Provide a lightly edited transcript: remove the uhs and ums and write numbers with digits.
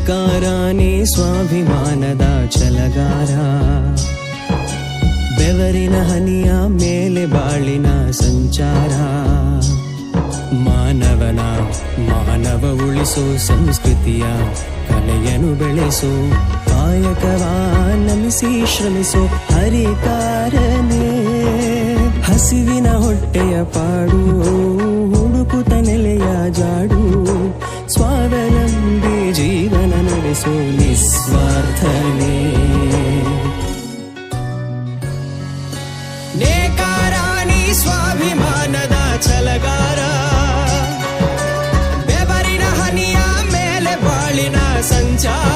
ನೇಕಾರಾನಿ ಸ್ವಾಭಿಮಾನದ ಛಲಗಾರ, ಬೆವರಿನ ಹನಿಯ ಮೇಲೆ ಬಾಳಿನ ಸಂಚಾರ. ಮಾನವ ಉಳಿಸೋ ಸಂಸ್ಕೃತಿಯ ಕಲೆಯನ್ನು ಬೆಳೆಸೋ, ಕಾಯಕವ ನಮಿಸಿ ಶ್ರಮಿಸೋ ಹರಿಕಾರನೇ. ಹಸಿವಿನ ಹೊಟ್ಟೆಯ ಪಾಡು ಹುಡುಕುತ್ತ ನೆಲೆಯ ಜಾಡು, ಸ್ವಾವಲಂಬಿ ಜೀವನ ನಡೆಸೋ ನಿಸ್ವಾರ್ಥನೇ. ನೇಕಾರಾನಿ ಸ್ವಾಭಿಮಾನದ ಛಲಗಾರ, ಬೆವರಿನ ಹನಿಯ ಮೇಲೆ ಬಾಳಿನ ಸಂಚಾರ.